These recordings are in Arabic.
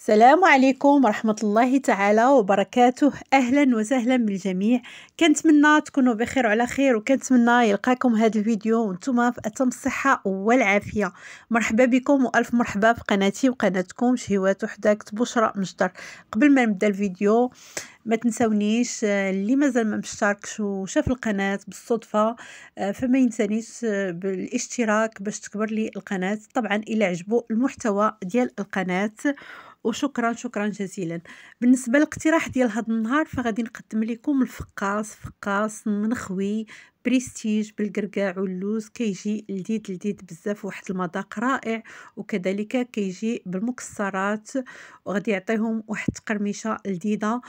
السلام عليكم ورحمة الله تعالى وبركاته. أهلا وسهلا بالجميع. كنتمنى تكونوا بخير وعلى خير، وكنتمنى يلقاكم هذا الفيديو وانتم في أتم الصحة والعافية. مرحبا بكم وألف مرحبا في قناتي وقناتكم شهوات وحدك بشرى مجدر. قبل ما نبدا الفيديو ما تنسونيش، اللي مازال ما مشتركش وشاف القناة بالصدفة فما ينسانيش بالاشتراك باش تكبر لي القناة، طبعا إلى عجبو المحتوى ديال القناة. وشكرا شكرا جزيلا. بالنسبه للاقتراح ديال هذا النهار فغادي نقدم لكم فقاص منخوي بريستيج بالقرقاع واللوز، كيجي لذيذ بزاف، واحد المذاق رائع، وكذلك كيجي بالمكسرات وغادي يعطيهم واحد التقرمشه لذيذه.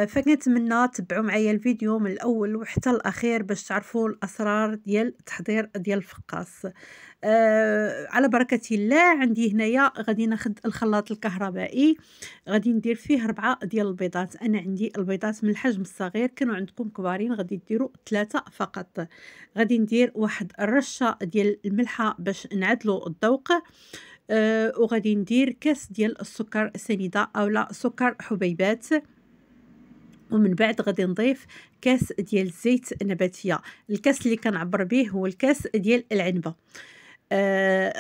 فكنتمنى تبعوا معايا الفيديو من الاول وحتى الاخير باش تعرفوا الاسرار ديال التحضير ديال الفقاص. على بركة الله. عندي هنايا غادي ناخذ الخلاط الكهربائي، غادي ندير فيه 4 ديال البيضات. انا عندي البيضات من الحجم الصغير، كانوا عندكم كبارين غادي ديروا 3 فقط. غادي ندير واحد الرشه ديال الملحه باش نعدلوا الذوق. وغادي ندير كاس ديال السكر سنيده اولا سكر حبيبات، ومن بعد غادي نضيف كاس ديال الزيت نباتيه. الكاس اللي كنعبر به هو الكاس ديال العنبه.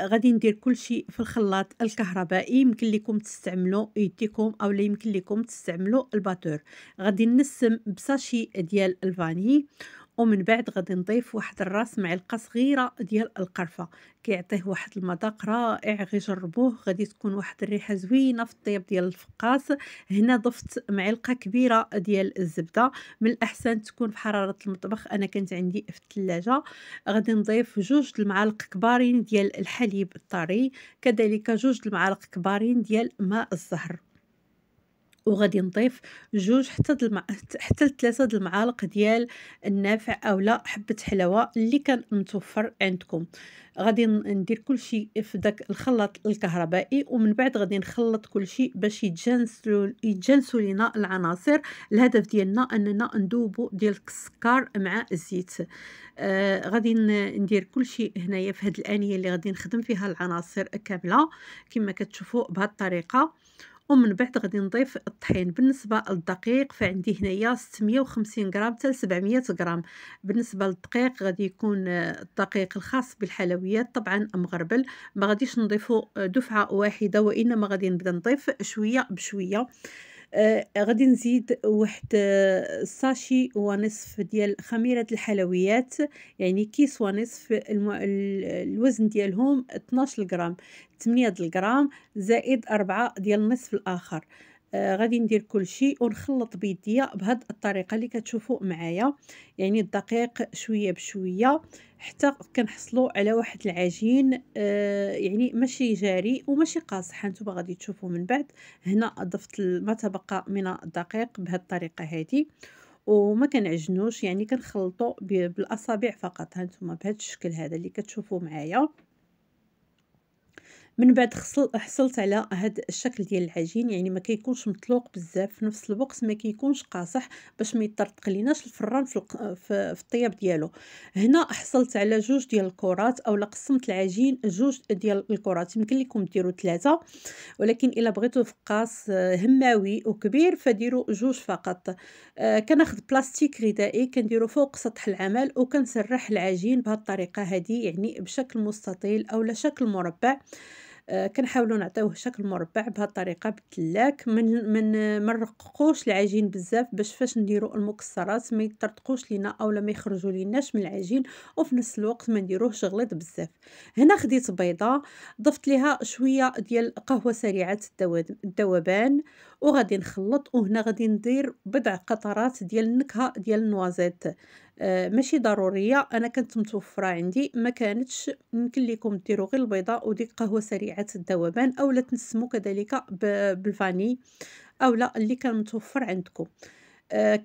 غادي ندير كل شيء في الخلاط الكهربائي. يمكن لكم تستعملوا يديكم او لا يمكن لكم تستعملوا الباتور. غادي نسم بساشي ديال الفاني، ومن بعد غادي نضيف واحد الراس معلقه صغيره ديال القرفه، كيعطيه واحد المذاق رائع. غير جربوه، غادي تكون واحد الريحه زوينه في الطياب ديال الفقاص. هنا ضفت معلقه كبيره ديال الزبده، من الاحسن تكون في حراره المطبخ، انا كانت عندي في الثلاجه. غادي نضيف 2 المعالق كبارين ديال الحليب الطري، كذلك 2 المعالق كبارين ديال ماء الزهر، وغادي نضيف 2 حتى 3 المعالق ديال النافع اولا حبه حلاوه اللي كان متوفر عندكم. غادي ندير كل شيء في داك الخلاط الكهربائي، ومن بعد غادي نخلط كل شيء باش يتجانسوا لينا العناصر. الهدف ديالنا اننا نذوبوا ديال السكر مع الزيت. غادي ندير كل شيء هنايا في هذه الانيه اللي غادي نخدم فيها العناصر كامله كما كتشوفوا بهذه الطريقه. ومن بعد غادي نضيف الطحين. بالنسبه للدقيق فعندي هنايا 650 غرام حتى 700 غرام. بالنسبه للدقيق غادي يكون الدقيق الخاص بالحلويات، طبعا مغربل، ما غاديش نضيفه دفعه واحده، وانما غادي نبدا نضيف شويه بشويه. غادي نزيد واحد ساشي ونصف ديال خميرة الحلويات، يعني كيس ونصف. الوزن ديالهم 12 غرام، 8 د الغرام زائد 4 ديال النصف الآخر. غادي ندير كل شيء ونخلط بيديا بهذه الطريقة اللي كتشوفوا معايا، يعني الدقيق شوية بشوية حتى كنحصلوا على واحد العجين يعني ماشي جاري وماشي قاصح. هانتوما غادي تشوفوا من بعد. هنا ضفت ما تبقى من الدقيق بهذه الطريقة هذه، وما كنعجنوش، يعني كنخلطوا بالاصابع فقط. هانتوما بهذا الشكل هذا اللي كتشوفوا معايا. من بعد حصلت على هذا الشكل ديال العجين، يعني ما كيكونش مطلوق بزاف، في نفس الوقت ما كيكونش قاصح باش ما يطرطقليناش الفران في الطياب ديالو. هنا حصلت على 2 ديال الكرات، اولا قسمت العجين 2 ديال الكرات. يمكن لكم ديروا 3، ولكن الا بغيتوا فقاص هماوي وكبير فديروا 2 فقط. كناخذ بلاستيك غذائي كنديروا فوق سطح العمل وكنسرح العجين بهذه الطريقه هذه، يعني بشكل مستطيل اولا شكل مربع. كنحاولوا نعطيوه شكل مربع بهذه الطريقه بالتلاك. من نرققوش العجين بزاف باش فاش نديروا المكسرات ما يطرطقوش لينا اولا ما يخرجوا ليناش من العجين، وفي نفس الوقت ما نديروهش غليظ بزاف. هنا خديت بيضه، ضفت ليها شويه ديال قهوه سريعه الذوبان، وغادي نخلط. وهنا غادي ندير بضع قطرات ديال النكهه ديال النوازيت. ماشي ضروريه، انا كانت متوفره عندي، ما كانتش يمكن لكم ديروا غير البيضه وديك قهوه سريعه الذوبان، اولا تنسموا كذلك بالفاني اولا اللي كان متوفر عندكم.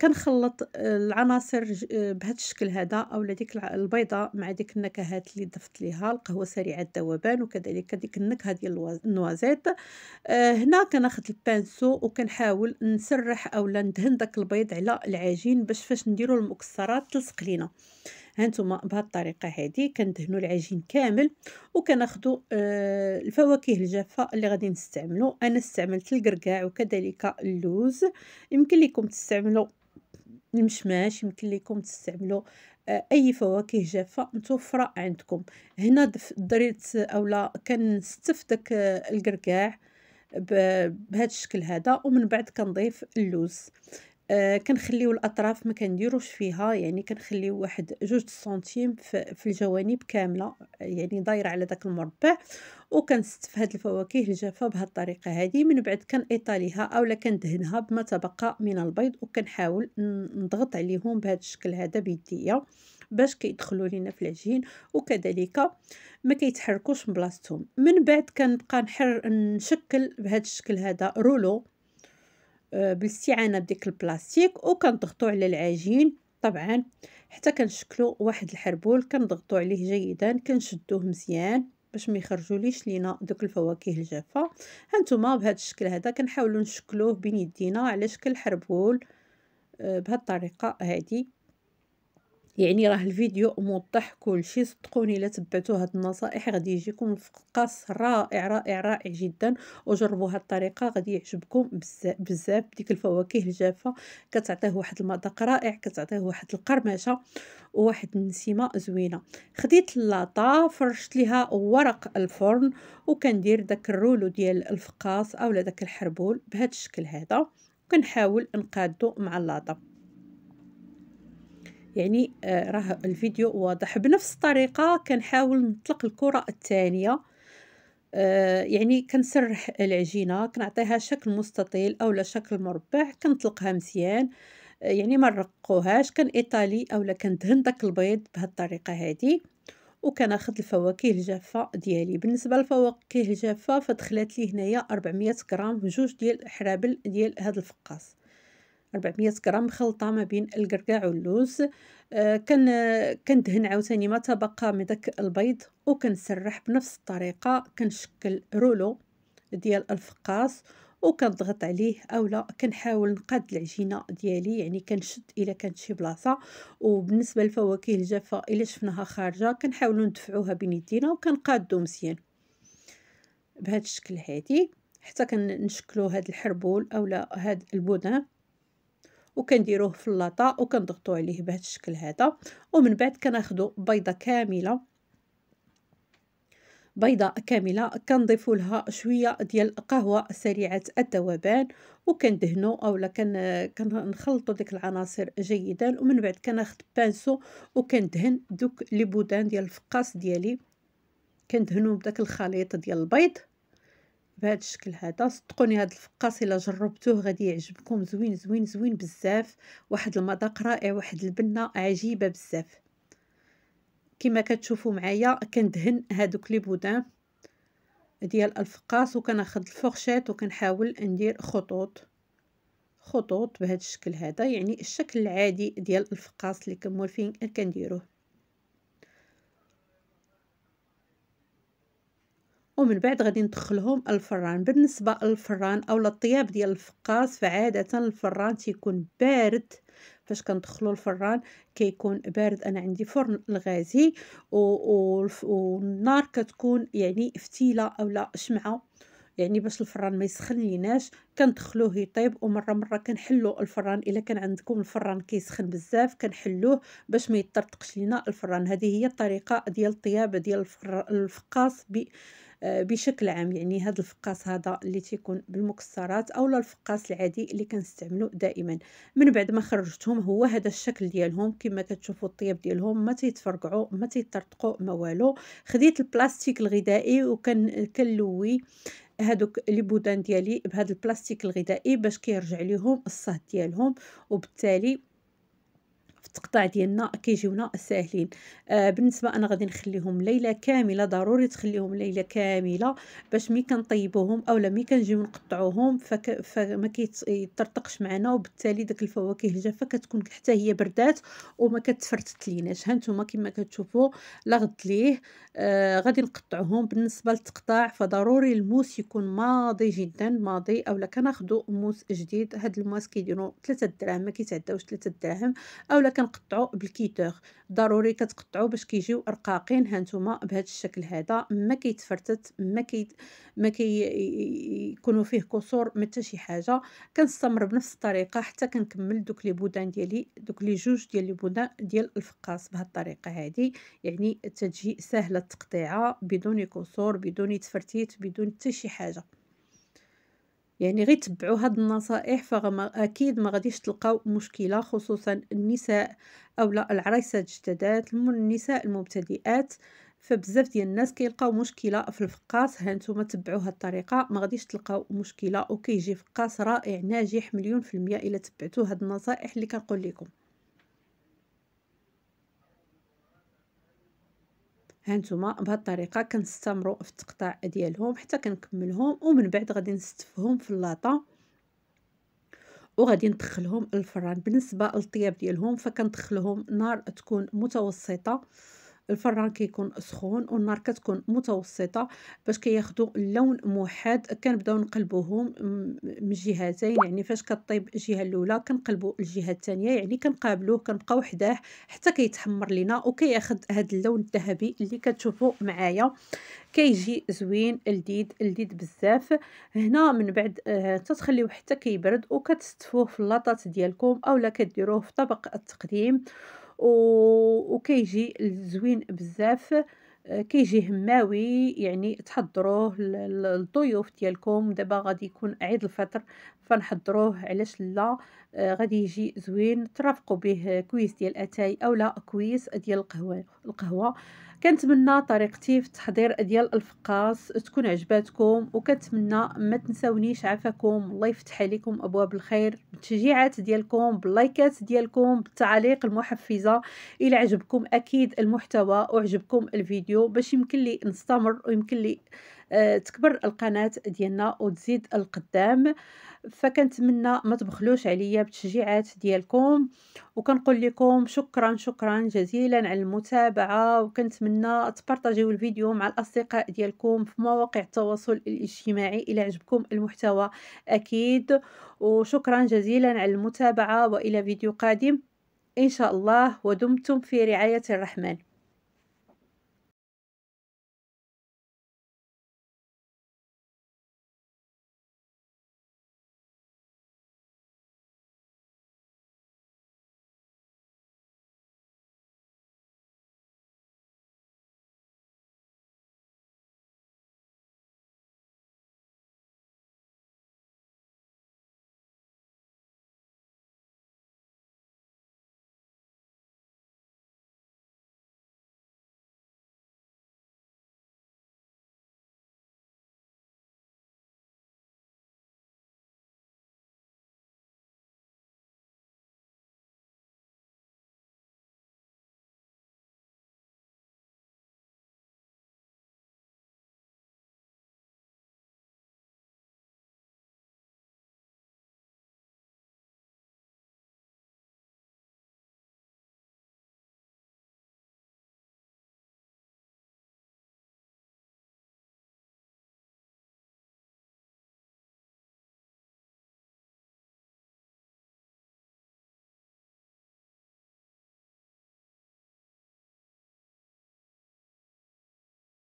كنخلط العناصر بهذا الشكل هذا، اولا ديك البيضه مع ديك النكهات اللي ضفت ليها القهوه سريعه الذوبان وكذلك ديك النكهه ديال النوازيت. هنا كناخذ البانسو وكنحاول نسرح اولا ندهن داك البيض على العجين باش فاش نديروا المكسرات تلصق لينا. هانتوما بهذه الطريقه هذه كندهنوا العجين كامل، وكناخذوا الفواكه الجافه اللي غادي نستعملوا. انا استعملت الكركاع وكذلك اللوز. يمكن لكم تستعملوا المشماش، يمكن لكم تستعملوا اي فواكه جافه متوفره عندكم. هنا دريت اولا كنستف داك الكركاع بهذا الشكل هذا، ومن بعد كنضيف اللوز. كنخليو الاطراف ما كنديروش فيها، يعني كنخليو واحد 2 سنتيم في الجوانب كامله، يعني دايره على داك المربع. وكنستف هاد الفواكه الجافه بهذه الطريقه هذه. من بعد كنيطاليها اولا كندهنها بما تبقى من البيض، وكنحاول نضغط عليهم بهذا الشكل هذا بيديا باش كيدخلوا لينا في العجين، وكذلك ما كيتحركوش من بلاصتهم. من بعد كنبقى نشكل بهذا الشكل هذا رولو بالاستعانه بديك البلاستيك، وكنضغطوا على العجين طبعا حتى كنشكلوا واحد الحربول. كنضغطوا عليه جيدا، كنشدوه مزيان باش ما يخرجوليش لينا دوك الفواكه الجافه. هانتوما بهذا الشكل هذا كنحاولوا نشكلوه بين يدينا على شكل حربول بهذه الطريقه هذه. يعني راه الفيديو موضح كلشي، صدقوني الا تبعتوا هاد النصائح غادي يجيكم الفقاس رائع رائع رائع جدا. وجربوا هاد الطريقه غادي يعجبكم بزاف. ديك الفواكه الجافه كتعطيه واحد المذاق رائع، كتعطيه واحد القرمشه وواحد النسيمه زوينه. خديت اللاطه فرشت ليها ورق الفرن، وكندير داك الرولو ديال الفقاس اولا داك الحربول بهذا الشكل هذا، وكنحاول نقادو مع اللاطه. يعني راه الفيديو واضح. بنفس الطريقة كنحاول نطلق الكرة الثانية. يعني كنسرح العجينة، كنعطيها شكل مستطيل أولا شكل مربع، كنطلقها مزيان. يعني ما نرققوهاش، كنإيطالي أولا كندهن داك البيض بهذه الطريقة هذه. وكناخذ الفواكه الجافة ديالي. بالنسبة للفواكه الجافة فدخلت لي هنايا 400 غرام، بجوج ديال حرابل ديال هذا الفقاس. 400 غرام مخلطة ما بين الكركاع واللوز. كندهن عاوتاني ما تبقى من داك البيض، وكنسرح بنفس الطريقة. كنشكل رولو ديال الفقاس، وكنضغط عليه اولا كنحاول نقاد العجينه ديالي، يعني كنشد الا كانت شي بلاصه. وبالنسبه للفواكه الجافه الا شفناها خارجه كنحاولوا ندفعوها بين يدينا وكنقادو مزيان بهذا الشكل هادي حتى كنشكلوا هاد الحربول اولا هاد البودان، وكنديروه في اللاطه وكنضغطوا عليه بهذا الشكل هذا. ومن بعد كناخذوا بيضه كامله كنضيفوا لها شويه ديال قهوه سريعه الذوبان، وكندهنوا اولا كنخلطوا ديك العناصر جيدا. ومن بعد كناخذ بانسو وكندهن دوك لي بودان ديال الفقاس ديالي، كندهنوا بداك الخليط ديال البيض بهذا الشكل هذا. صدقوني هذا الفقاس الا جربتوه غادي يعجبكم، زوين زوين زوين بزاف، واحد المذاق رائع، واحد البنه عجيبه بزاف. كما كتشوفوا معايا كندهن هادوك لي بودان ديال الفقاس، وكناخذ الفورشيط وكنحاول ندير خطوط بهذا الشكل هذا، يعني الشكل العادي ديال الفقاس اللي كمولفين كنديروه. ومن بعد غادي ندخلهم الفران. بالنسبه للفران اولا الطياب ديال الفقاس فعاده الفران تيكون بارد. فاش كندخلوا الفران كيكون بارد. انا عندي فرن الغازي والنار كتكون يعني فتيله اولا شمعه، يعني باش الفران ما يسخن ليناش كندخلوه يطيب. ومره كنحلوا الفران الا كان عندكم الفران كيسخن بزاف كنحلوه باش ما يطرطقش لينا الفران. هذه هي الطريقه ديال الطياب ديال الفقاس بشكل عام. يعني هذا الفقاس هذا اللي تيكون بالمكسرات اولا الفقاس العادي اللي كنستعملو دائما. من بعد ما خرجتهم هو هذا الشكل ديالهم كما كتشوفوا الطياب ديالهم ما تيتفرقعوا ما تيطرطقوا ما والو. خديت البلاستيك الغذائي كنلوي هادوك لي بودان ديالي بهذا البلاستيك الغذائي باش كيرجع ليهم الصهد ديالهم، وبالتالي في التقطاع ديالنا كيجيونا ساهلين. بالنسبه انا غادي نخليهم ليله كامله، ضروري تخليهم ليله كامله باش ملي كنطيبوهم اولا ملي كنجيو نقطعوهم فما كيطرطقش معنا، وبالتالي داك الفواكه الجافه كتكون حتى هي بردات وما كتفرتت ليناش. هانتوما كما كتشوفوا لا غد ليه. غادي نقطعوهم. بالنسبه للتقطاع فضروري الموس يكون ماضي جدا ماضي، اولا كناخذوا موس جديد. هاد الموس كيديروا 3 دراهم ما كيتعداوش 3 دراهم، اولا كنقطعو بالكيتور، ضروري كتقطعو باش كيجيو رقاقين. هانتوما بهذا الشكل هذا، ما كيتفرتت، ما يكونوا فيه كسور، ما حتى شي حاجه. كنستمر بنفس الطريقه حتى كنكمل دوك لي بودان ديالي، دوك لي جوج ديال لي بودان ديال الفقاص بهذه الطريقه هذه. يعني تتجي سهله التقطيعه بدون كسور، بدون تفرتيت، بدون حتى شي حاجه. يعني غير تبعوا هاد النصائح فغما اكيد ما غاديش تلقاو مشكله، خصوصا النساء اولا العريسات الجدادات، النساء المبتدئات. فبزاف ديال الناس كيلقاو مشكله في الفقاص. هانتوما تبعوا هاد الطريقه ما غاديش تلقاو مشكله، وكيجي فقاص رائع ناجح مليون في المية الا تبعتوا هاد النصائح اللي كنقول لكم. هانتوما بهذه الطريقه كنستمروا في التقطاع ديالهم حتى كنكملهم، ومن بعد غادي نستفهم في اللاطه وغادي ندخلهم للفران. بالنسبه للطياب ديالهم فكندخلهم نار تكون متوسطه، الفران كيكون سخون والنار كتكون متوسطه باش كياخذوا اللون موحد. كنبداو نقلبوهم من جهتين، يعني فاش كطيب الجهه الاولى كنقلبوا الجهه الثانيه، يعني كنقابلوه كنبقاو حداه حتى كيتحمر لينا وكياخذ هذا اللون الذهبي اللي كتشوفوا معايا. كيجي زوين لذيذ لذيذ بزاف. هنا من بعد تتخليوه حتى كيبرد وكتستفوه في اللاطات ديالكم اولا كديروه في طبق التقديم وكيجي زوين بزاف. كيجي هماوي، يعني تحضروه للضيوف ديالكم. دابا غادي يكون عيد الفطر فنحضروه، علاش لا؟ غادي يجي زوين. ترافقوا به كويس ديال اتاي اولا كويس ديال القهوه. كنتمنى طريقتي في التحضير ديال الفقاص تكون عجباتكم، وكنتمنى ما تنساونيش. عافاكم الله يفتح عليكم ابواب الخير بالتشجيعات ديالكم، باللايكات ديالكم، بالتعاليق المحفزه. الى عجبكم اكيد المحتوى وعجبكم الفيديو باش يمكن لي نستمر ويمكن لي تكبر القناه ديالنا وتزيد القدام. فكنتمنى ما تبخلوش عليا بالتشجيعات ديالكم، وكنقول لكم شكرا شكرا جزيلا على المتابعه. وكنتمنى تبارطاجيو الفيديو مع الاصدقاء ديالكم في مواقع التواصل الاجتماعي الى عجبكم المحتوى اكيد. وشكرا جزيلا على المتابعه، والى فيديو قادم ان شاء الله، ودمتم في رعايه الرحمن.